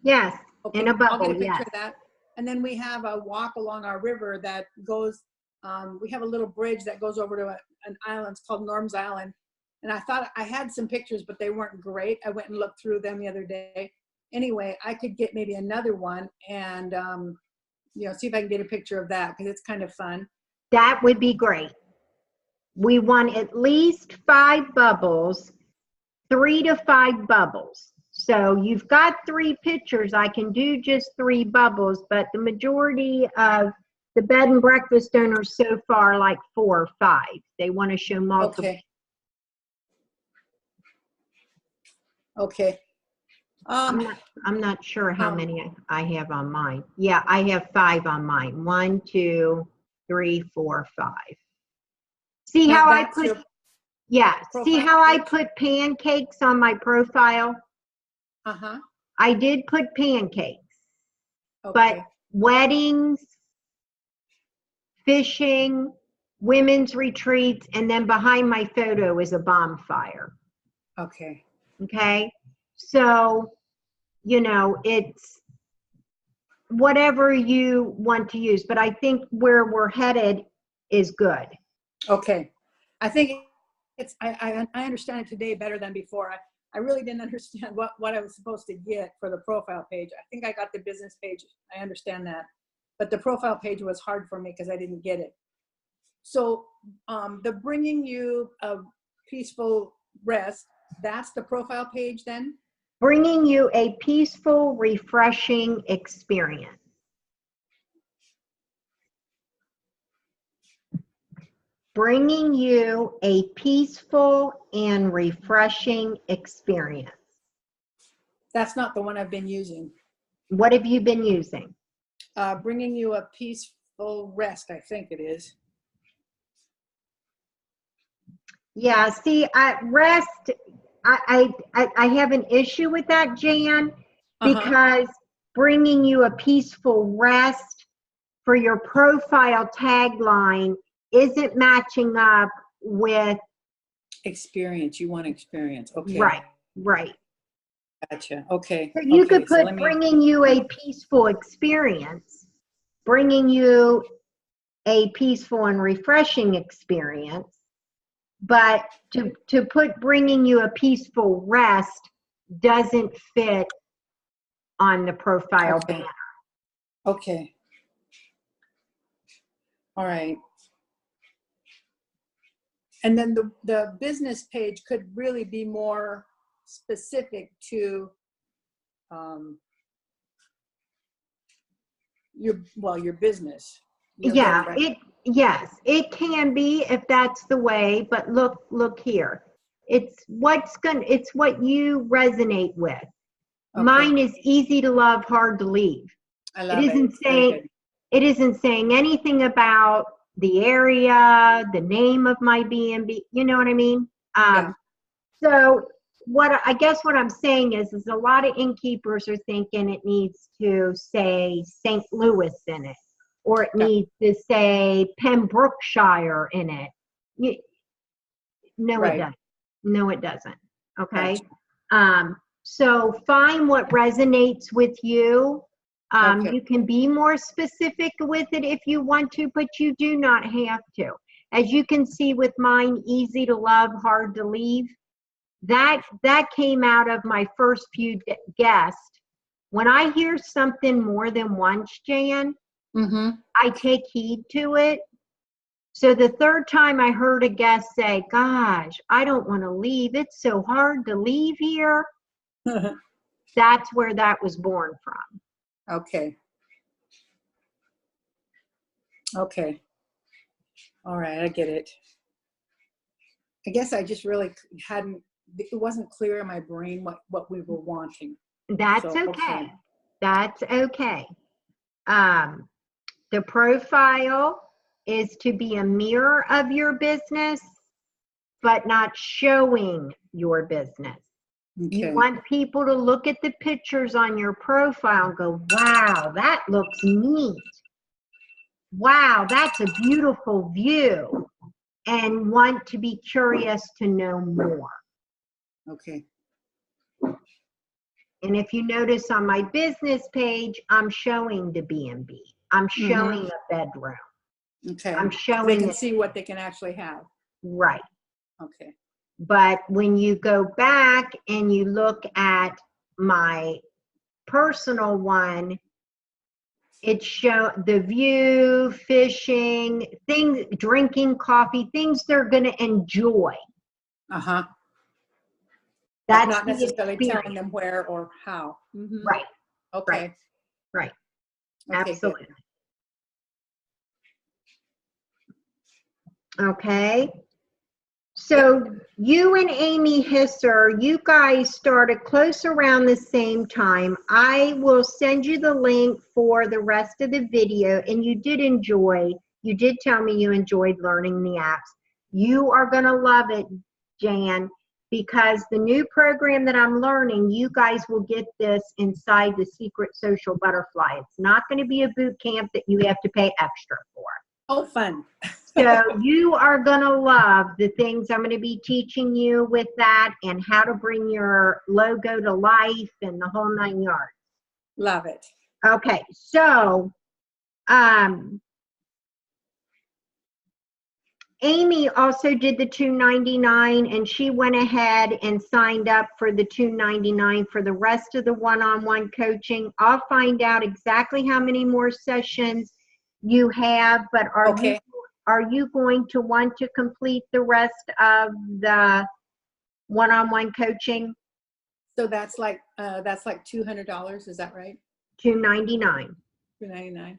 Speaker 2: yes,
Speaker 1: Okay,
Speaker 2: in a bubble,
Speaker 1: I'll get a picture
Speaker 2: yes.
Speaker 1: of that. And then we have a walk along our river that goes, we have a little bridge that goes over to an island. It's called Norm's Island. And I thought I had some pictures, but they weren't great. I went and looked through them the other day. Anyway, I could get maybe another one and, see if I can get a picture of that because it's kind of fun.
Speaker 2: That would be great. We want at least 5 bubbles, 3 to 5 bubbles. So you've got 3 pictures. I can do just 3 bubbles, but the majority of the bed and breakfast owners so far like 4 or 5. They want to show multiple.
Speaker 1: Okay.
Speaker 2: I'm not sure how many I have on mine. Yeah, I have 5 on mine. 1, 2, 3, 4, 5. See how I put, yeah, see how I put pancakes on my profile?
Speaker 1: Uh-huh.
Speaker 2: I did put pancakes,
Speaker 1: Okay.
Speaker 2: but weddings, fishing, women's retreats, and then behind my photo is a bonfire.
Speaker 1: Okay.
Speaker 2: Okay. So, it's whatever you want to use, but I think where we're headed is good.
Speaker 1: Okay. I think I understand it today better than before. I really didn't understand what I was supposed to get for the profile page. I think I got the business page. I understand that. But the profile page was hard for me because I didn't get it. So the bringing you a peaceful rest, that's the profile page then?
Speaker 2: Bringing you a peaceful, refreshing experience. Bringing you a peaceful and refreshing experience.
Speaker 1: That's not the one I've been using.
Speaker 2: What have you been using?
Speaker 1: Bringing you a peaceful rest, I think it is.
Speaker 2: Yeah, see, rest, I have an issue with that, Jan, because bringing you a peaceful rest for your profile tagline isn't matching up with
Speaker 1: experience. You want experience. Okay.
Speaker 2: Right.
Speaker 1: Gotcha. Okay.
Speaker 2: So you could put bringing you a peaceful experience, bringing you a peaceful and refreshing experience, but to put bringing you a peaceful rest doesn't fit on the profile banner.
Speaker 1: Okay. All right. And then the business page could really be more specific to your business.
Speaker 2: Yes, it can be if that's the way, but look here. It's what you resonate with. Okay. Mine is easy to love, hard to leave.
Speaker 1: I
Speaker 2: It
Speaker 1: love it.
Speaker 2: isn't
Speaker 1: It's very
Speaker 2: saying,
Speaker 1: good.
Speaker 2: it isn't saying anything about the area, the name of my B&B, you know what I mean?
Speaker 1: Yeah.
Speaker 2: So I guess what I'm saying is a lot of innkeepers are thinking it needs to say St. Louis in it, or it
Speaker 1: Got-
Speaker 2: needs to say Pembrokeshire in it. No, it
Speaker 1: Right.
Speaker 2: doesn't. No, it doesn't. Okay.
Speaker 1: Gotcha.
Speaker 2: So find what resonates with you.
Speaker 1: Okay.
Speaker 2: You can be more specific with it if you want to, but you do not have to. As you can see with mine, easy to love, hard to leave. That came out of my first few guests. When I hear something more than once, Jan,
Speaker 1: Mm-hmm.
Speaker 2: I take heed to it. So the third time I heard a guest say, gosh, I don't want to leave. It's so hard to leave here. That's where that was born from.
Speaker 1: Okay. Okay. All right. I get it. I guess I just really hadn't, it wasn't clear in my brain what we were wanting.
Speaker 2: That's
Speaker 1: So,
Speaker 2: okay. That's okay. The profile is to be a mirror of your business, but not showing your business. You
Speaker 1: Okay.
Speaker 2: want people to look at the pictures on your profile and go, wow, that looks neat. Wow, that's a beautiful view. And want to be curious to know more.
Speaker 1: Okay.
Speaker 2: And if you notice on my business page, I'm showing the B&B. I'm showing a bedroom.
Speaker 1: Okay.
Speaker 2: I'm
Speaker 1: They
Speaker 2: showing
Speaker 1: can
Speaker 2: it.
Speaker 1: see what they can actually have.
Speaker 2: Right.
Speaker 1: Okay.
Speaker 2: But when you go back and you look at my personal one, it show the view, fishing, things, drinking coffee, things they're going to enjoy.
Speaker 1: Uh-huh. But
Speaker 2: That's
Speaker 1: not
Speaker 2: the
Speaker 1: necessarily telling
Speaker 2: experience.
Speaker 1: them where or how. Mm-hmm.
Speaker 2: Right.
Speaker 1: Okay.
Speaker 2: Right.
Speaker 1: Okay,
Speaker 2: Absolutely.
Speaker 1: Good.
Speaker 2: Okay. So you and Amy Hisser, you guys started close around the same time. I will send you the link for the rest of the video, and you did tell me you enjoyed learning the apps. You are going to love it, Jan, because the new program that I'm learning, you guys will get this inside the Secret Social Butterfly. It's not going to be a boot camp that you have to pay extra for.
Speaker 1: Oh, fun.
Speaker 2: So you are going to love the things I'm going to be teaching you with that, and how to bring your logo to life and the whole 9 yards.
Speaker 1: Love it.
Speaker 2: Okay, so Amy also did the $299, and she went ahead and signed up for the $299 for the rest of the one-on-one coaching. I'll find out exactly how many more sessions you have, but are you going to want to complete the rest of the one-on-one coaching?
Speaker 1: So that's like $200. Is that right?
Speaker 2: $299.
Speaker 1: $299.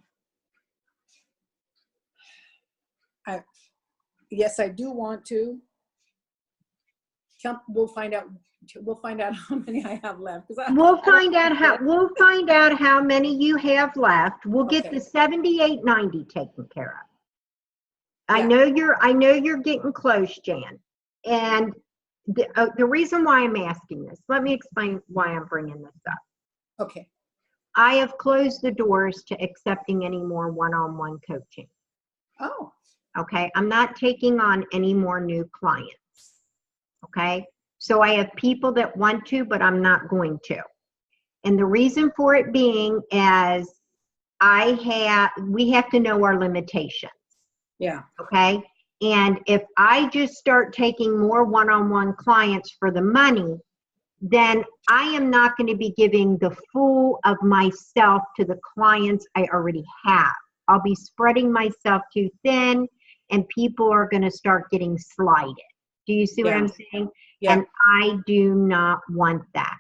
Speaker 1: Yes, I do want to. We'll find out. We'll find out how many I have left.
Speaker 2: We'll find out how many you have left. We'll get the $78.90 taken care of. I know you're getting close, Jan. And the reason why I'm asking this, let me explain why I'm bringing this up.
Speaker 1: Okay.
Speaker 2: I have closed the doors to accepting any more one-on-one coaching.
Speaker 1: Oh.
Speaker 2: Okay. I'm not taking on any more new clients. Okay. So I have people that want to, but I'm not going to. And the reason for it being is we have to know our limitations.
Speaker 1: Yeah.
Speaker 2: Okay. And if I just start taking more one-on-one clients for the money, then I am not going to be giving the full of myself to the clients I already have. I'll be spreading myself too thin, and people are going to start getting slighted. Do you see what I'm saying?
Speaker 1: Yeah.
Speaker 2: And I do not want that.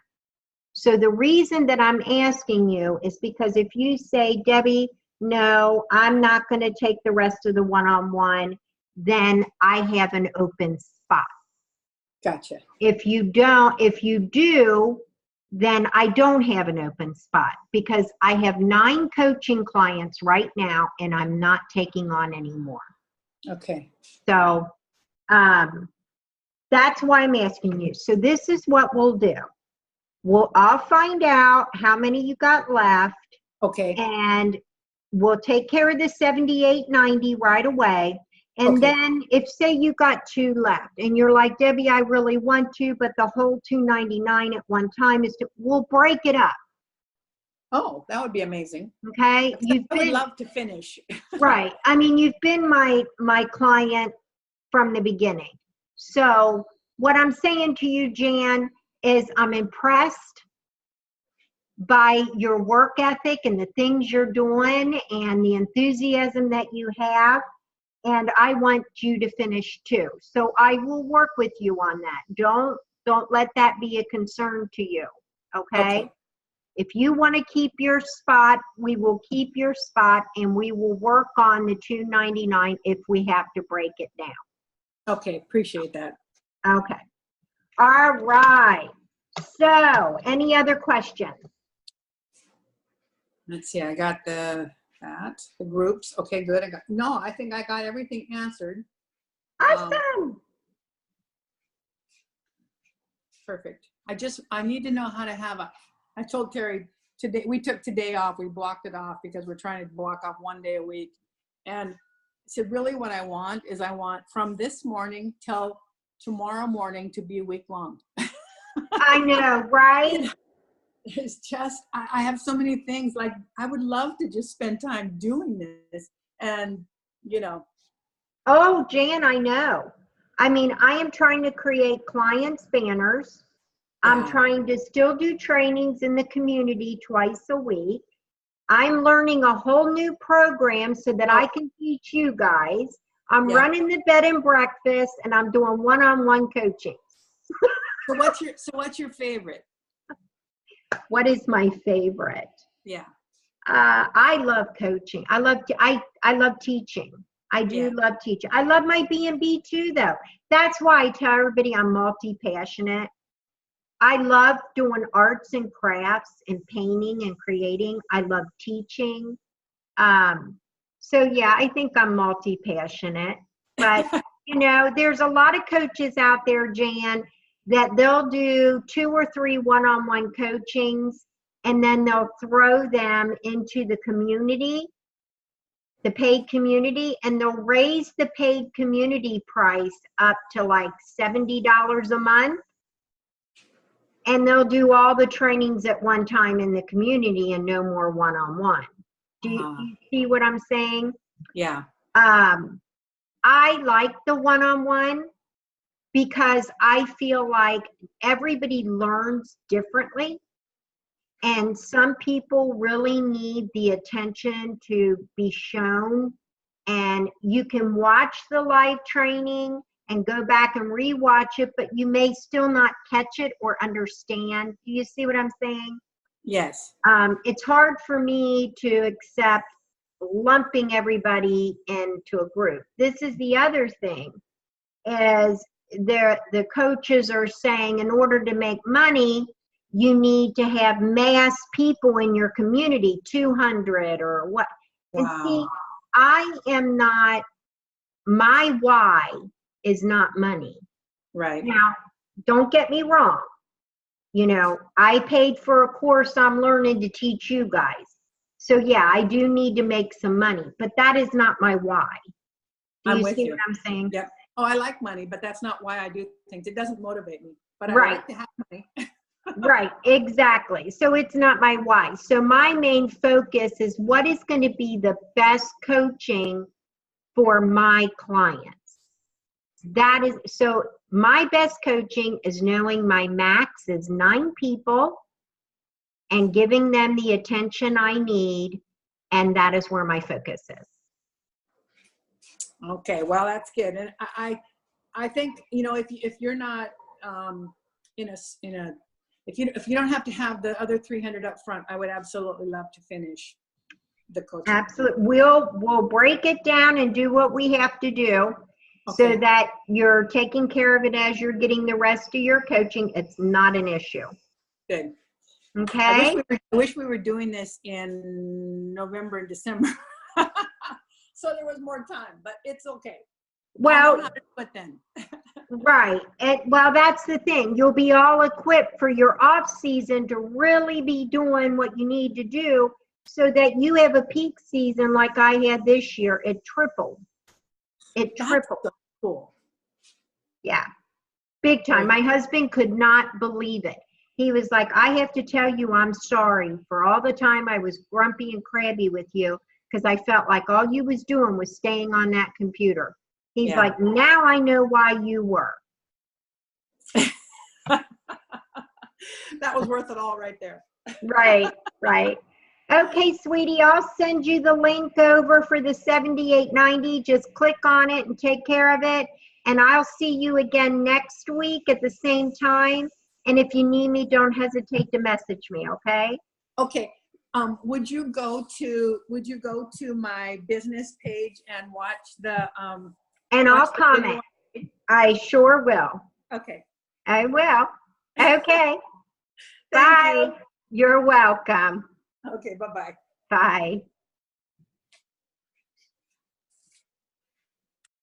Speaker 2: So the reason that I'm asking you is because if you say, Debbie, no, I'm not going to take the rest of the one-on-one, then I have an open spot.
Speaker 1: Gotcha.
Speaker 2: If you do, then I don't have an open spot because I have 9 coaching clients right now and I'm not taking on any more.
Speaker 1: Okay.
Speaker 2: So that's why I'm asking you. So this is what we'll do. I'll find out how many you got left.
Speaker 1: Okay.
Speaker 2: And we'll take care of the 78.90 right away. And
Speaker 1: Okay.
Speaker 2: then if say you got 2 left and you're like, Debbie, I really want to, but the whole $299 at one time we'll break it up.
Speaker 1: Oh, that would be amazing.
Speaker 2: Okay.
Speaker 1: I would love to finish.
Speaker 2: Right. I mean, you've been my client from the beginning. So what I'm saying to you, Jan, is I'm impressed by your work ethic and the things you're doing and the enthusiasm that you have. And I want you to finish too. So I will work with you on that. Don't let that be a concern to you. Okay? If you want to keep your spot, we will keep your spot and we will work on the $299 if we have to break it down.
Speaker 1: Okay, appreciate that.
Speaker 2: Okay. All right. So, any other questions?
Speaker 1: Let's see, I got the groups. Okay, good. I think I got everything answered.
Speaker 2: Awesome.
Speaker 1: Perfect. I need to know how to have I told Terry today, we took today off. We blocked it off because we're trying to block off 1 day a week. And so really what I want is from this morning till tomorrow morning to be a week long.
Speaker 2: I know, right?
Speaker 1: It's just, I have so many things, like I would love to just spend time doing this and,
Speaker 2: Oh, Jan, I know. I mean, I am trying to create clients banners. I'm trying to still do trainings in the community twice a week. I'm learning a whole new program so that I can teach you guys. I'm running the bed and breakfast and I'm doing one-on-one coaching.
Speaker 1: So what's your favorite?
Speaker 2: What is my favorite?
Speaker 1: Yeah.
Speaker 2: I love coaching. I love teaching. I do love teaching. I love my B&B too, though. That's why I tell everybody I'm multi-passionate. I love doing arts and crafts and painting and creating. I love teaching. So yeah, I think I'm multi-passionate. But there's a lot of coaches out there, Jan, that they'll do 2 or 3 one-on-one coachings and then they'll throw them into the community, the paid community, and they'll raise the paid community price up to like $70 a month. And they'll do all the trainings at one time in the community and no more one-on-one. Do you see what I'm saying?
Speaker 1: Yeah.
Speaker 2: I like the one-on-one because I feel like everybody learns differently. And some people really need the attention to be shown. And you can watch the live training and go back and rewatch it, but you may still not catch it or understand. Do you see what I'm saying?
Speaker 1: Yes.
Speaker 2: It's hard for me to accept lumping everybody into a group. This is the other thing, is the coaches are saying in order to make money, you need to have mass people in your community, 200 or what.
Speaker 1: Wow.
Speaker 2: And see, I am not, my why is not money.
Speaker 1: Right.
Speaker 2: Now, don't get me wrong. I paid for a course I'm learning to teach you guys. So yeah, I do need to make some money, but that is not my why. Do you see what I'm saying?
Speaker 1: Yep. Oh, I like money, but that's not why I do things. It doesn't motivate me, but I like to have money.
Speaker 2: Right, exactly. So it's not my why. So my main focus is what is going to be the best coaching for my clients. That is, so my best coaching is knowing my max is 9 people and giving them the attention I need. And that is where my focus is.
Speaker 1: Okay, well, that's good. And I think, if you're not if you don't have to have the other 300 up front, I would absolutely love to finish the coaching.
Speaker 2: Absolutely. We'll break it down and do what we have to do so that you're taking care of it as you're getting the rest of your coaching. It's not an issue.
Speaker 1: Good.
Speaker 2: Okay?
Speaker 1: I wish we were doing this in November and December. So there was more time, but it's okay. I'll
Speaker 2: Well,
Speaker 1: know how to do it then.
Speaker 2: right. Well, that's the thing. You'll be all equipped for your off season to really be doing what you need to do so that you have a peak season like I had this year. It tripled. It
Speaker 1: That's
Speaker 2: tripled.
Speaker 1: so cool.
Speaker 2: Yeah. Big time. My husband could not believe it. He was like, I have to tell you, I'm sorry for all the time I was grumpy and crabby with you because I felt like all you was doing was staying on that computer. He's
Speaker 1: Yeah.
Speaker 2: like, now I know why you were.
Speaker 1: That was worth it all right there.
Speaker 2: Right, right. Okay, sweetie, I'll send you the link over for the 7890. Just click on it and take care of it. And I'll see you again next week at the same time. And if you need me, don't hesitate to message me, okay?
Speaker 1: Okay. Would you go to my business page and watch the
Speaker 2: And I'll
Speaker 1: watch the video?
Speaker 2: comment. I sure will.
Speaker 1: Okay.
Speaker 2: I will. Okay.
Speaker 1: Thank
Speaker 2: Bye. You're welcome.
Speaker 1: you. Okay, bye-bye.
Speaker 2: Bye.